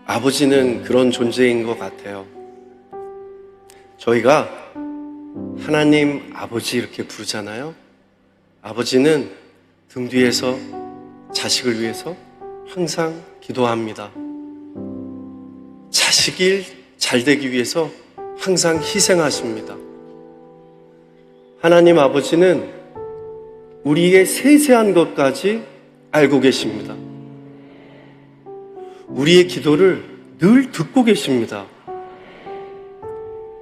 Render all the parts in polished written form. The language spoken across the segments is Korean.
아버지는 그런 존재인 것 같아요. 저희가 하나님 아버지 이렇게 부르잖아요. 아버지는 등 뒤에서 자식을 위해서 항상 기도합니다. 자식이 잘 되기 위해서 항상 희생하십니다. 하나님 아버지는 우리의 세세한 것까지 알고 계십니다. 우리의 기도를 늘 듣고 계십니다.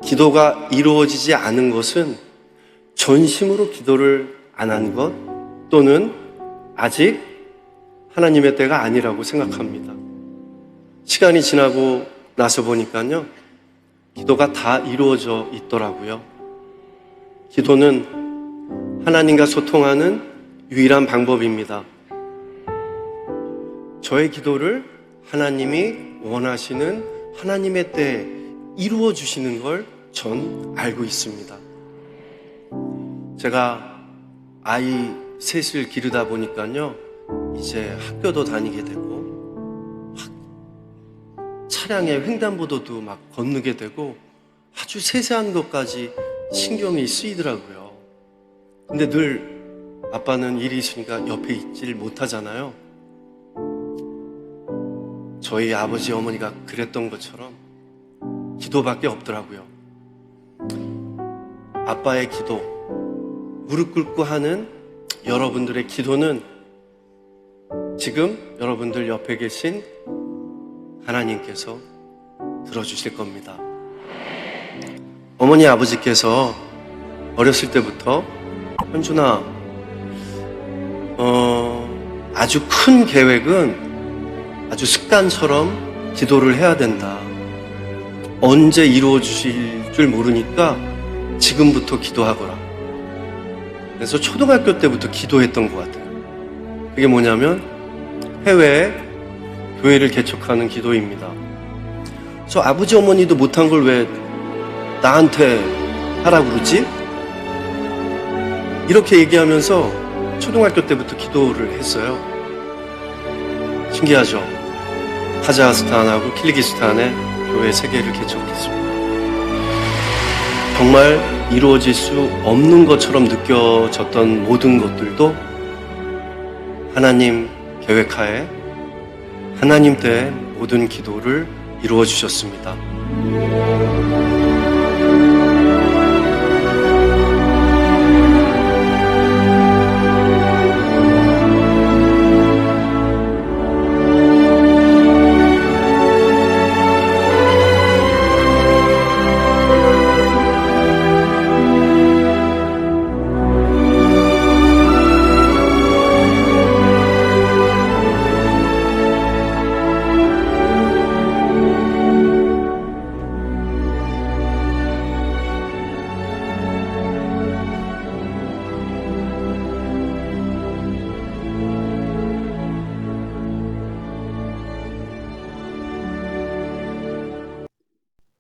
기도가 이루어지지 않은 것은 전심으로 기도를 안 한 것 또는 아직 하나님의 때가 아니라고 생각합니다. 시간이 지나고 나서 보니까요, 기도가 다 이루어져 있더라고요. 기도는 하나님과 소통하는 유일한 방법입니다. 저의 기도를 하나님이 원하시는 하나님의 때에 이루어 주시는 걸 전 알고 있습니다. 제가 아이 셋을 기르다 보니까요, 이제 학교도 다니게 되고 차량의 횡단보도도 막 건너게 되고 아주 세세한 것까지 신경이 쓰이더라고요. 근데 늘 아빠는 일이 있으니까 옆에 있질 못하잖아요. 저희 아버지 어머니가 그랬던 것처럼 기도밖에 없더라고요. 아빠의 기도, 무릎 꿇고 하는 여러분들의 기도는 지금 여러분들 옆에 계신 하나님께서 들어주실 겁니다. 어머니 아버지께서 어렸을 때부터 현준아, 아주 큰 계획은 아주 습관처럼 기도를 해야 된다. 언제 이루어 주실 줄 모르니까 지금부터 기도하거라. 그래서 초등학교 때부터 기도했던 것 같아요. 그게 뭐냐면 해외에 교회를 개척하는 기도입니다. 저 아버지 어머니도 못한 걸 왜 나한테 하라고 그러지? 이렇게 얘기하면서 초등학교 때부터 기도를 했어요. 신기하죠? 카자흐스탄하고 키르기스탄에 교회 3개를 개척했습니다. 정말 이루어질 수 없는 것처럼 느껴졌던 모든 것들도 하나님 계획하에 하나님 때에 모든 기도를 이루어 주셨습니다.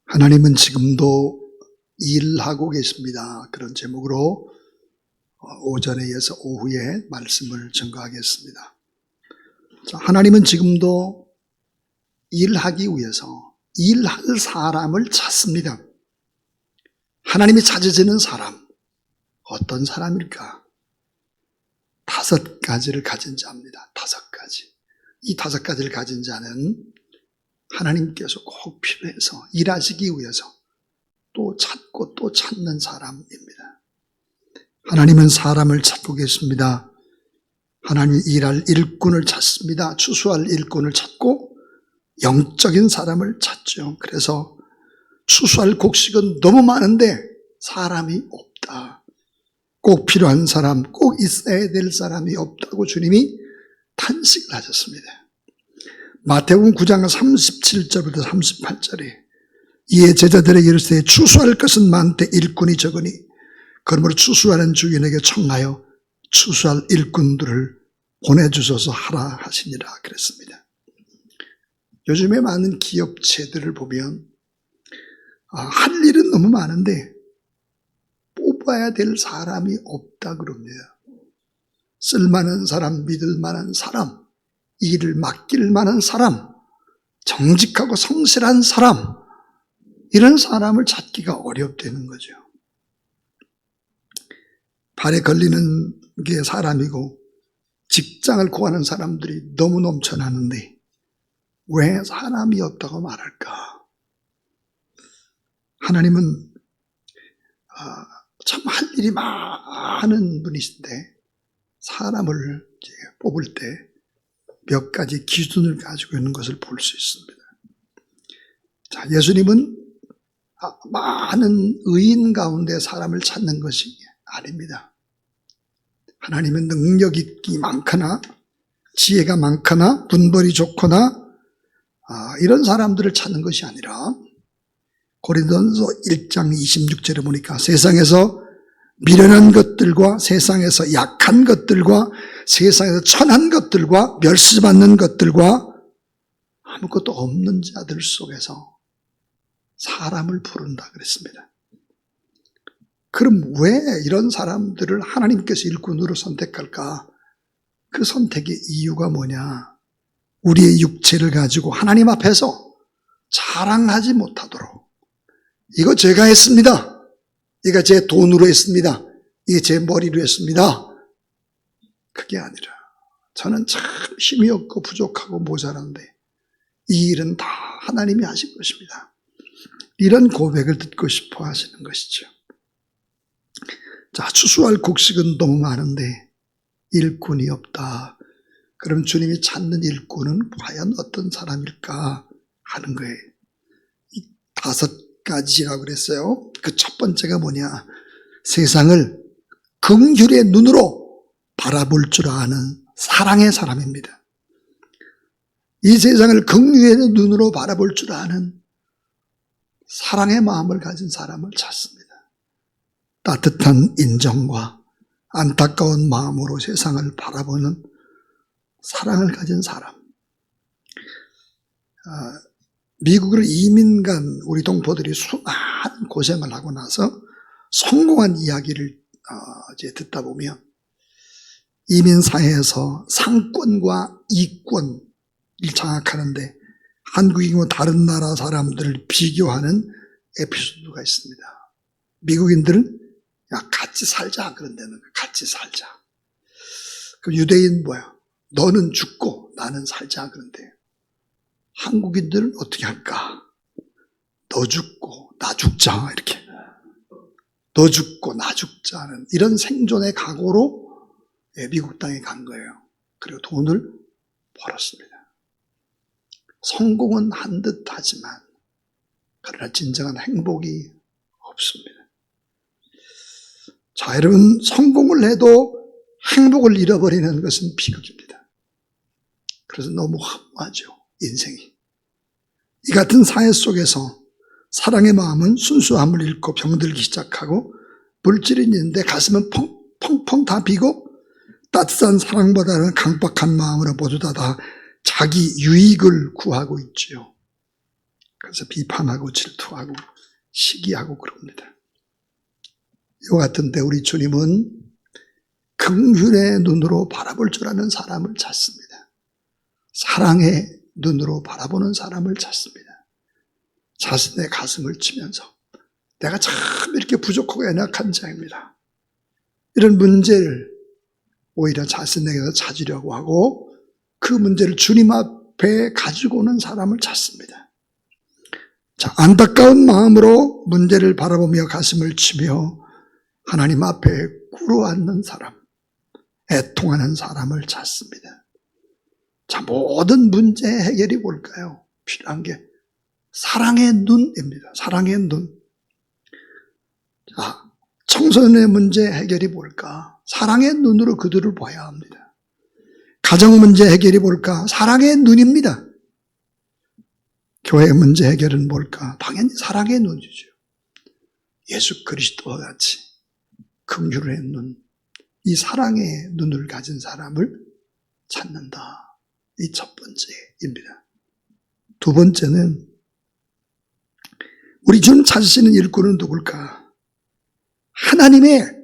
하나님은 지금도 일하고 계십니다. 그런 제목으로 오전에 이어서 오후에 말씀을 전가하겠습니다. 하나님은 지금도 일하기 위해서 일할 사람을 찾습니다. 하나님이 찾으시는 사람, 어떤 사람일까? 5가지를 가진 자입니다. 5가지. 이 5가지를 가진 자는 하나님께서 꼭 필요해서 일하시기 위해서 또 찾고 또 찾는 사람입니다. 하나님은 사람을 찾고 계십니다. 하나님이 일할 일꾼을 찾습니다. 추수할 일꾼을 찾고 영적인 사람을 찾죠. 그래서 추수할 곡식은 너무 많은데 사람이 없다. 꼭 필요한 사람, 꼭 있어야 될 사람이 없다고 주님이 탄식을 하셨습니다. 마태복음 9장 37절부터 38절에 이에 제자들에게 이르시되 추수할 것은 많되 일꾼이 적으니 그러므로 추수하는 주인에게 청하여 추수할 일꾼들을 보내주셔서 하라 하시니라 그랬습니다. 요즘에 많은 기업체들을 보면 할 일은 너무 많은데 뽑아야 될 사람이 없다 그럽니다. 쓸만한 사람, 믿을 만한 사람, 일을 맡길 만한 사람, 정직하고 성실한 사람, 이런 사람을 찾기가 어렵다는 거죠. 발에 걸리는 게 사람이고 직장을 구하는 사람들이 너무 넘쳐나는데 왜 사람이 없다고 말할까? 하나님은 참 할 일이 많은 분이신데 사람을 뽑을 때 몇 가지 기준을 가지고 있는 것을 볼 수 있습니다. 자, 예수님은 많은 의인 가운데 사람을 찾는 것이 아닙니다. 하나님은 능력이 많거나 지혜가 많거나 분별이 좋거나 이런 사람들을 찾는 것이 아니라 고린도전서 1장 26절에 보니까 세상에서 미련한 것들과 세상에서 약한 것들과 세상에서 천한 것들과 멸시받는 것들과 아무것도 없는 자들 속에서 사람을 부른다 그랬습니다. 그럼 왜 이런 사람들을 하나님께서 일꾼으로 선택할까? 그 선택의 이유가 뭐냐? 우리의 육체를 가지고 하나님 앞에서 자랑하지 못하도록, 이거 제가 했습니다, 이거 제 돈으로 했습니다, 이게 제 머리로 했습니다, 그게 아니라 저는 참 힘이 없고 부족하고 모자란데 이 일은 다 하나님이 하신 것입니다, 이런 고백을 듣고 싶어 하시는 것이죠. 자, 추수할 곡식은 너무 많은데 일꾼이 없다. 그럼 주님이 찾는 일꾼은 과연 어떤 사람일까 하는 거예요. 이 5가지라고 그랬어요. 그 첫 번째가 뭐냐? 세상을 긍휼의 눈으로 바라볼 줄 아는 사랑의 사람입니다. 이 세상을 긍휼의 눈으로 바라볼 줄 아는 사랑의 마음을 가진 사람을 찾습니다. 따뜻한 인정과 안타까운 마음으로 세상을 바라보는 사랑을 가진 사람. 미국으로 이민 간 우리 동포들이 수많은 고생을 하고 나서 성공한 이야기를 이제 듣다 보면 이민사회에서 상권과 이권을 장악하는데 한국인과 다른 나라 사람들을 비교하는 에피소드가 있습니다. 미국인들은 야, 같이 살자 그런다는 거야. 같이 살자. 그 유대인 뭐야? 너는 죽고 나는 살자 그런데 한국인들은 어떻게 할까? 너 죽고 나 죽자 이렇게. 너 죽고 나 죽자는 이런 생존의 각오로 미국 땅에 간 거예요. 그리고 돈을 벌었습니다. 성공은 한 듯 하지만 그러나 진정한 행복이 없습니다. 자, 여러분, 성공을 해도 행복을 잃어버리는 것은 비극입니다. 그래서 너무 허무하죠, 인생이. 이 같은 사회 속에서 사랑의 마음은 순수함을 잃고 병들기 시작하고 물질이 있는데 가슴은 펑펑 다 비고 따뜻한 사랑보다는 강박한 마음으로 모두 다 자기 유익을 구하고 있지요. 그래서 비판하고 질투하고 시기하고 그럽니다. 이와 같은데 우리 주님은 긍휼의 눈으로 바라볼 줄 아는 사람을 찾습니다. 사랑의 눈으로 바라보는 사람을 찾습니다. 자신의 가슴을 치면서 내가 참 이렇게 부족하고 연약한 자입니다. 이런 문제를 오히려 자신에게서 찾으려고 하고 그 문제를 주님 앞에 가지고 오는 사람을 찾습니다. 자, 안타까운 마음으로 문제를 바라보며 가슴을 치며 하나님 앞에 꿇어앉는 사람, 애통하는 사람을 찾습니다. 자, 모든 문제 해결이 뭘까요? 필요한 게 사랑의 눈입니다. 사랑의 눈. 자, 청소년의 문제 해결이 뭘까? 사랑의 눈으로 그들을 봐야 합니다. 가정 문제 해결이 뭘까? 사랑의 눈입니다. 교회 문제 해결은 뭘까? 당연히 사랑의 눈이죠. 예수 그리스도와 같이 긍휼의 눈, 이 사랑의 눈을 가진 사람을 찾는다. 이 첫 번째입니다. 두 번째는 우리 주님 찾으시는 일꾼은 누굴까? 하나님의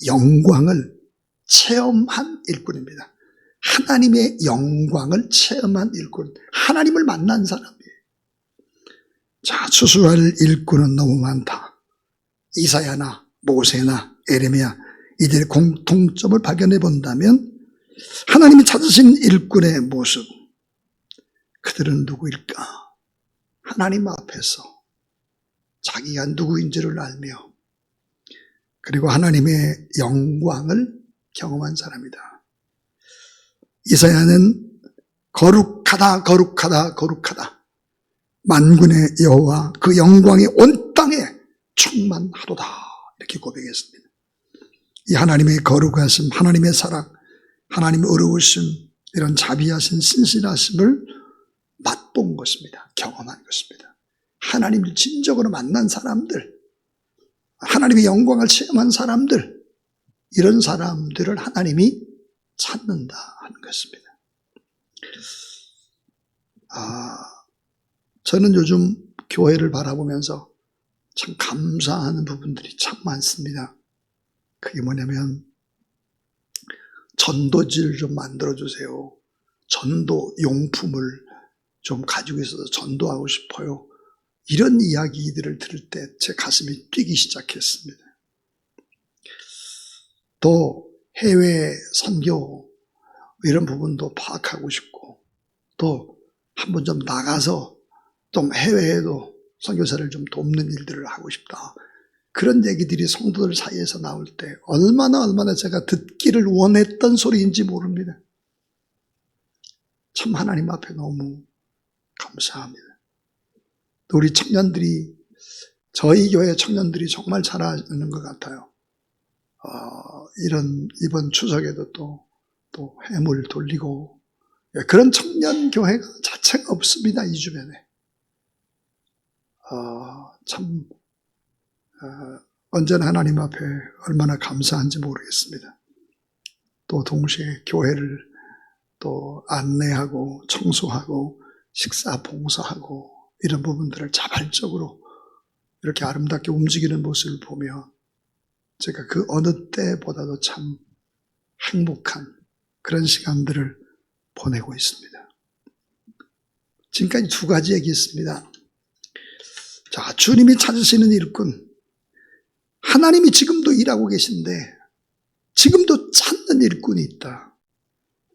영광을 체험한 일꾼입니다. 하나님의 영광을 체험한 일꾼, 하나님을 만난 사람이에요. 자, 추수할 일꾼은 너무 많다. 이사야나 모세나 에레미야, 이들의 공통점을 발견해 본다면 하나님이 찾으신 일꾼의 모습, 그들은 누구일까? 하나님 앞에서 자기가 누구인지를 알며 그리고 하나님의 영광을 경험한 사람이다. 이사야는 거룩하다 거룩하다 거룩하다, 만군의 여호와 그 영광이 온 땅에 충만하도다, 이렇게 고백했습니다. 이 하나님의 거룩하심, 하나님의 사랑, 하나님의 어려우심, 이런 자비하신 신실하심을 맛본 것입니다. 경험한 것입니다. 하나님을 진정으로 만난 사람들, 하나님의 영광을 체험한 사람들, 이런 사람들을 하나님이 찾는다 하는 것입니다. 저는 요즘 교회를 바라보면서 참 감사하는 부분들이 참 많습니다. 그게 뭐냐면, 전도지를 좀 만들어주세요. 전도 용품을 좀 가지고 있어서 전도하고 싶어요. 이런 이야기들을 들을 때 제 가슴이 뛰기 시작했습니다. 또 해외 선교 이런 부분도 파악하고 싶고, 또 한번 좀 나가서 좀 해외에도 선교사를 좀 돕는 일들을 하고 싶다. 그런 얘기들이 성도들 사이에서 나올 때 얼마나 제가 듣기를 원했던 소리인지 모릅니다. 참 하나님 앞에 너무 감사합니다. 또 우리 청년들이, 저희 교회 청년들이 정말 잘하는 것 같아요. 이번 추석에도 또 해물 돌리고, 그런 청년 교회가 자체가 없습니다, 이 주변에. 언제나 하나님 앞에 얼마나 감사한지 모르겠습니다. 또 동시에 교회를 또 안내하고 청소하고 식사 봉사하고 이런 부분들을 자발적으로 이렇게 아름답게 움직이는 모습을 보며 제가 그 어느 때보다도 참 행복한 그런 시간들을 보내고 있습니다. 지금까지 두 가지 얘기했습니다. 자, 주님이 찾으시는 일꾼, 하나님이 지금도 일하고 계신데 지금도 찾는 일꾼이 있다.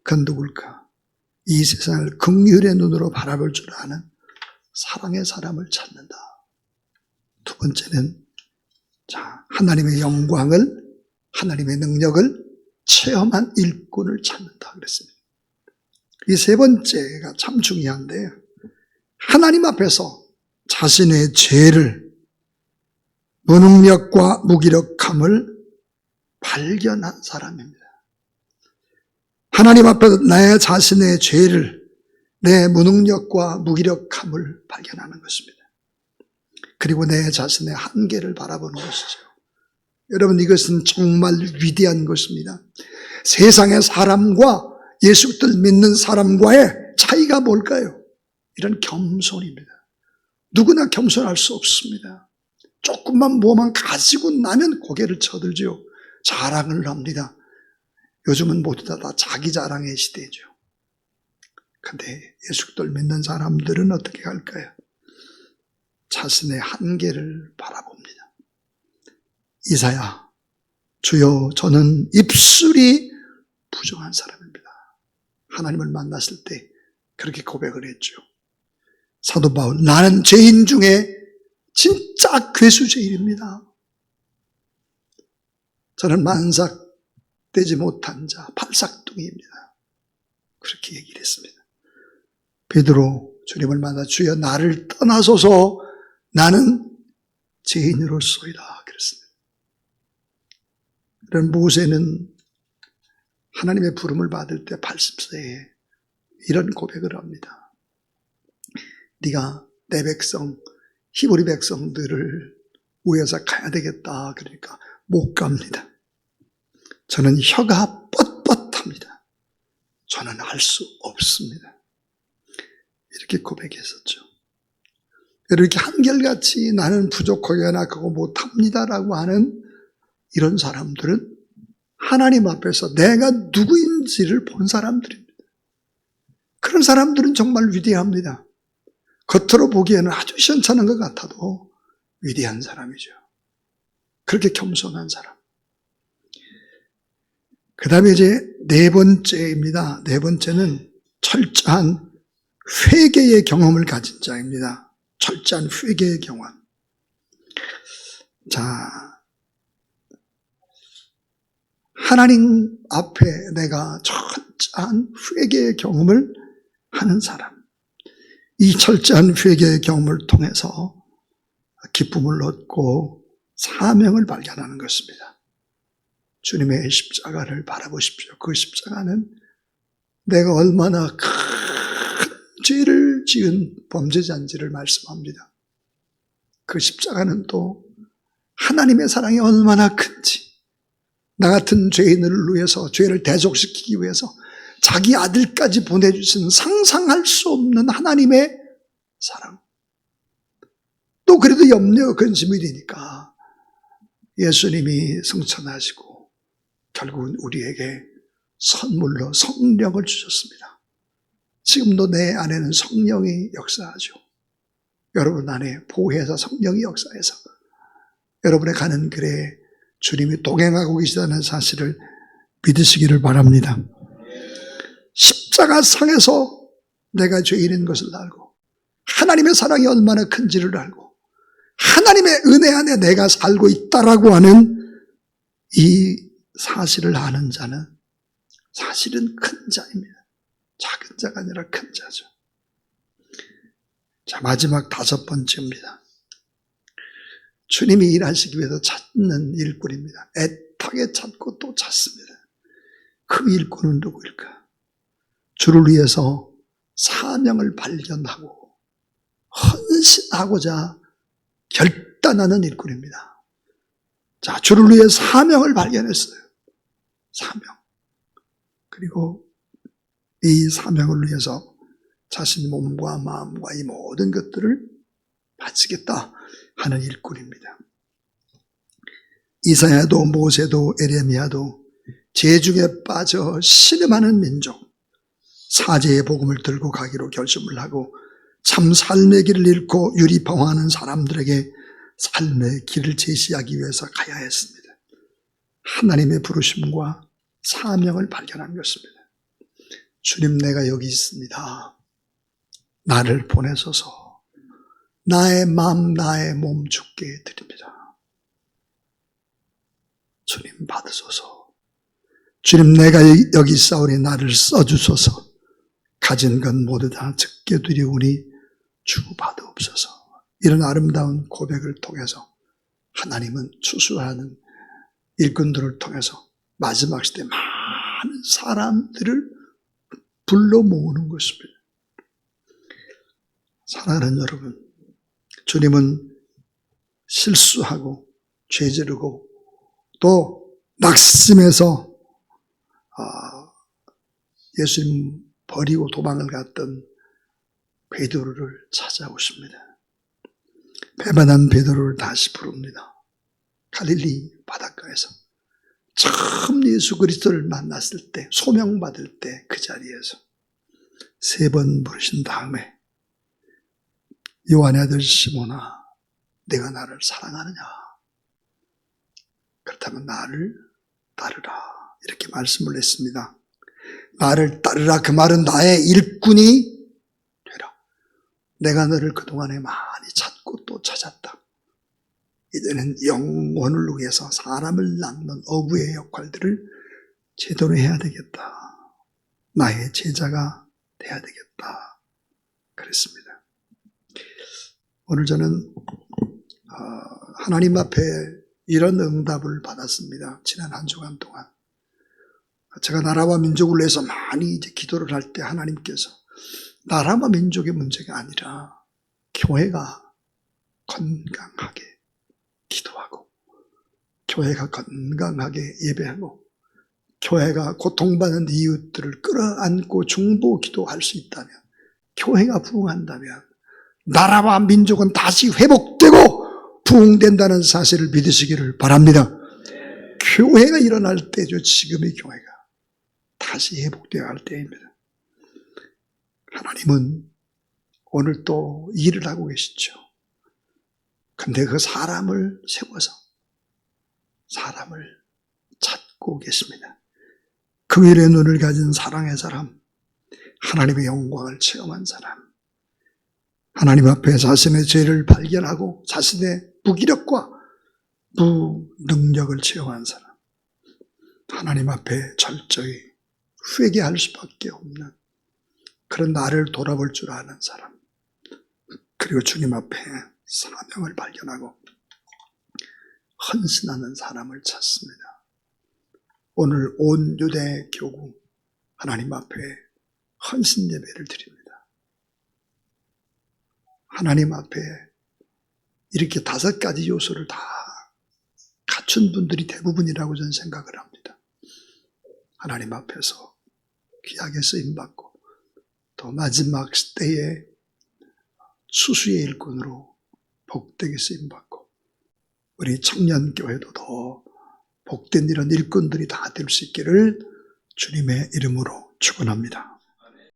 그건 누굴까? 이 세상을 긍휼의 눈으로 바라볼 줄 아는 사랑의 사람을 찾는다. 두 번째는, 자, 하나님의 영광을, 하나님의 능력을 체험한 일꾼을 찾는다 그랬습니다. 이 세 번째가 참 중요한데, 하나님 앞에서 자신의 죄를, 무능력과 무기력함을 발견한 사람입니다. 하나님 앞에서 내 자신의 죄를, 내 무능력과 무기력함을 발견하는 것입니다. 그리고 내 자신의 한계를 바라보는 것이죠. 여러분, 이것은 정말 위대한 것입니다. 세상의 사람과 예수를 믿는 사람과의 차이가 뭘까요? 이런 겸손입니다. 누구나 겸손할 수 없습니다. 조금만 뭐만 가지고 나면 고개를 쳐들죠. 자랑을 합니다. 요즘은 모두 다 자기 자랑의 시대죠. 그런데 예수를 믿는 사람들은 어떻게 할까요? 자신의 한계를 바라봅니다. 이사야, 주여 저는 입술이 부정한 사람입니다. 하나님을 만났을 때 그렇게 고백을 했죠. 사도 바울, 나는 죄인 중에 진짜 괴수죄인입니다. 저는 만삭되지 못한 자, 팔삭둥이입니다. 그렇게 얘기를 했습니다. 베드로 주님을 만나 주여 나를 떠나소서, 나는 죄인으로소이다 그랬습니다. 그런 모세는 하나님의 부름을 받을 때 80세에 이런 고백을 합니다. 네가 내 백성 히브리 백성들을 위해서 가야 되겠다. 그러니까 못 갑니다. 저는 혀가 뻣뻣합니다. 저는 할 수 없습니다. 이렇게 고백했었죠. 이렇게 한결같이 나는 부족하게 약하고 못합니다라고 하는 이런 사람들은 하나님 앞에서 내가 누구인지를 본 사람들입니다. 그런 사람들은 정말 위대합니다. 겉으로 보기에는 아주 시원찮은 것 같아도 위대한 사람이죠. 그렇게 겸손한 사람. 그 다음에 이제 네 번째입니다. 네 번째는 철저한 회개의 경험을 가진 자입니다. 철저한 회개의 경험. 자, 하나님 앞에 내가 철저한 회개의 경험을 하는 사람. 이 철저한 회개의 경험을 통해서 기쁨을 얻고 사명을 발견하는 것입니다. 주님의 십자가를 바라보십시오. 그 십자가는 내가 얼마나 큰 죄를 지은 범죄자인지를 말씀합니다. 그 십자가는 또 하나님의 사랑이 얼마나 큰지, 나 같은 죄인을 위해서, 죄를 대속시키기 위해서 자기 아들까지 보내주신 상상할 수 없는 하나님의 사랑. 또 그래도 염려, 근심이 되니까 예수님이 승천하시고 결국은 우리에게 선물로 성령을 주셨습니다. 지금도 내 안에는 성령이 역사하죠. 여러분 안에 보혜사 성령이 역사해서 여러분의 가는 길에 주님이 동행하고 계시다는 사실을 믿으시기를 바랍니다. 십자가 상에서 내가 죄인인 것을 알고 하나님의 사랑이 얼마나 큰지를 알고 하나님의 은혜 안에 내가 살고 있다라고 하는 이 사실을 아는 자는 사실은 큰 자입니다. 작은 자가 아니라 큰 자죠. 자, 마지막 다섯 번째입니다. 주님이 일하시기 위해서 찾는 일꾼입니다. 애타게 찾고 또 찾습니다. 그 일꾼은 누구일까? 주를 위해서 사명을 발견하고 헌신하고자 결단하는 일꾼입니다. 자, 주를 위해 사명을 발견했어요. 사명. 그리고 이 사명을 위해서 자신 몸과 마음과 이 모든 것들을 바치겠다 하는 일꾼입니다. 이사야도 모세도 에레미야도 재중에 빠져 신음하는 민족, 사제의 복음을 들고 가기로 결심을 하고 참 삶의 길을 잃고 유리방황하는 사람들에게 삶의 길을 제시하기 위해서 가야 했습니다. 하나님의 부르심과 사명을 발견한 것입니다. 주님, 내가 여기 있습니다. 나를 보내소서. 나의 마음, 나의 몸 주께 드립니다. 주님 받으소서. 주님, 내가 여기 있사오니 나를 써주소서. 가진 것 모두 다 적게 드리오니 주 받으옵소서. 이런 아름다운 고백을 통해서 하나님은 추수하는 일꾼들을 통해서 마지막 시대 많은 사람들을 불러 모으는 것입니다. 사랑하는 여러분, 주님은 실수하고 죄 지르고 또 낙심해서 예수님 버리고 도망을 갔던 베드로를 찾아오십니다. 배반한 베드로를 다시 부릅니다. 갈릴리 바닷가에서 처음 예수 그리스도를 만났을 때, 소명받을 때 그 자리에서 3번 부르신 다음에 요한의 아들 시몬아, 내가 나를 사랑하느냐? 그렇다면 나를 따르라. 이렇게 말씀을 했습니다. 나를 따르라. 그 말은 나의 일꾼이 되라. 내가 너를 그동안에 많이 찾고 또 찾았다. 이제는 영혼을 위해서 사람을 낚는 어부의 역할들을 제대로 해야 되겠다. 나의 제자가 돼야 되겠다. 그랬습니다. 오늘 저는 하나님 앞에 이런 응답을 받았습니다. 지난 한 주간 동안. 제가 나라와 민족을 위해서 많이 이제 기도를 할 때 하나님께서 나라와 민족의 문제가 아니라 교회가 건강하게 기도하고 교회가 건강하게 예배하고 교회가 고통받는 이웃들을 끌어안고 중보 기도할 수 있다면, 교회가 부흥한다면 나라와 민족은 다시 회복되고 부흥된다는 사실을 믿으시기를 바랍니다. 교회가 일어날 때죠. 지금의 교회가 다시 회복되어야 할 때입니다. 하나님은 오늘 또 일을 하고 계시죠. 근데 그 사람을 세워서 사람을 찾고 계십니다. 그 일의 눈을 가진 사랑의 사람, 하나님의 영광을 체험한 사람, 하나님 앞에 자신의 죄를 발견하고 자신의 무기력과 무능력을 체험한 사람, 하나님 앞에 철저히 회개할 수밖에 없는 그런 나를 돌아볼 줄 아는 사람, 그리고 주님 앞에 사명을 발견하고 헌신하는 사람을 찾습니다. 오늘 온 유대 교구 하나님 앞에 헌신 예배를 드립니다. 하나님 앞에 이렇게 5가지 요소를 다 갖춘 분들이 대부분이라고 저는 생각을 합니다. 하나님 앞에서 귀하게 쓰임받고 또 마지막 때에 수수의 일꾼으로 복되게 쓰임받고 우리 청년교회도 더 복된 이런 일꾼들이 다 될 수 있기를 주님의 이름으로 축원합니다.